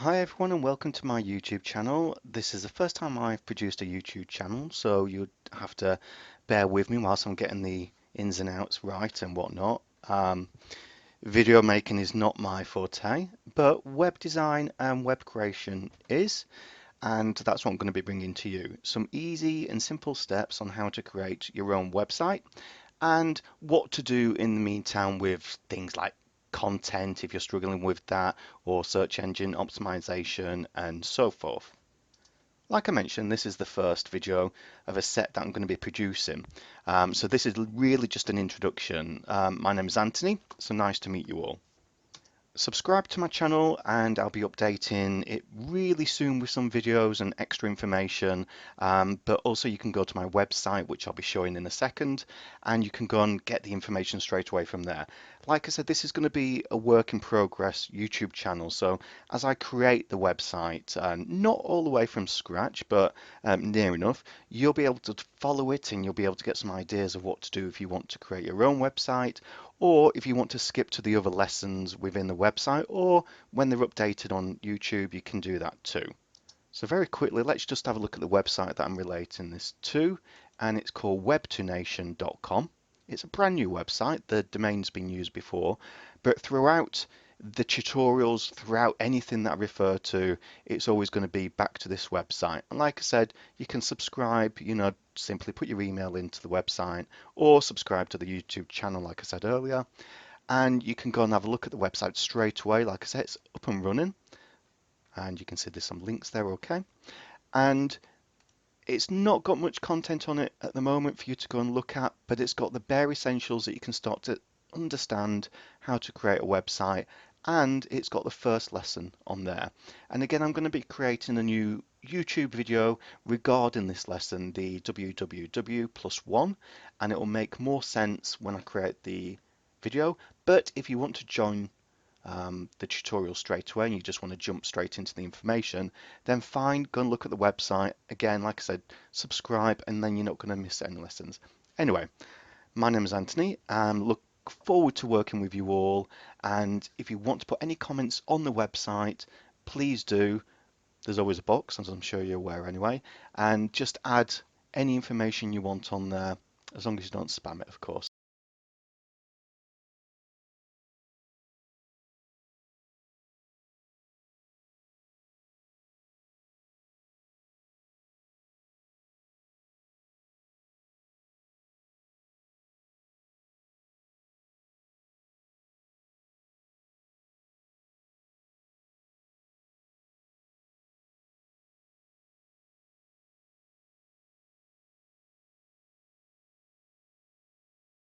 Hi everyone and welcome to my YouTube channel. This is the first time I've produced a YouTube channel, so you'd have to bear with me whilst I'm getting the ins and outs right and whatnot. Video making is not my forte, but web design and web creation is, and that's what I'm going to be bringing to you. Some easy and simple steps on how to create your own website and what to do in the meantime with things like content if you're struggling with that, or search engine optimization and so forth. Like I mentioned, this is the first video of a set that I'm going to be producing. So this is really just an introduction. My name is Anthony, so nice to meet you all. Subscribe to my channel and I'll be updating it really soon with some videos and extra information, but also you can go to my website, which I'll be showing in a second, and you can go and get the information straight away from there. Like I said, this is going to be a work in progress YouTube channel, so as I create the website, not all the way from scratch, but near enough, you'll be able to follow it and you'll be able to get some ideas of what to do if you want to create your own website, or if you want to skip to the other lessons within the website, or when they're updated on YouTube, you can do that too. So very quickly, let's just have a look at the website that I'm relating this to, and it's called web2nation.com. It's a brand new website, the domain's been used before, but throughout the tutorials, throughout anything that I refer to, it's always going to be back to this website. And like I said, you can subscribe, simply put your email into the website or subscribe to the YouTube channel, like I said earlier, and you can go and have a look at the website straight away. Like I said, it's up and running, and you can see there's some links there, okay? And it's not got much content on it at the moment for you to go and look at, but it's got the bare essentials that you can start to understand how to create a website, and it's got the first lesson on there. And again, I'm going to be creating a new YouTube video regarding this lesson, the www plus one, and it will make more sense when I create the video. But if you want to join the tutorial straight away and you just want to jump straight into the information, then fine, go and look at the website. Again, like I said, subscribe and then you're not going to miss any lessons. Anyway, my name is Anthony and look forward to working with you all. And if you want to put any comments on the website, please do. There's always a box, as I'm sure you're aware anyway, and just add any information you want on there, as long as you don't spam it, of course.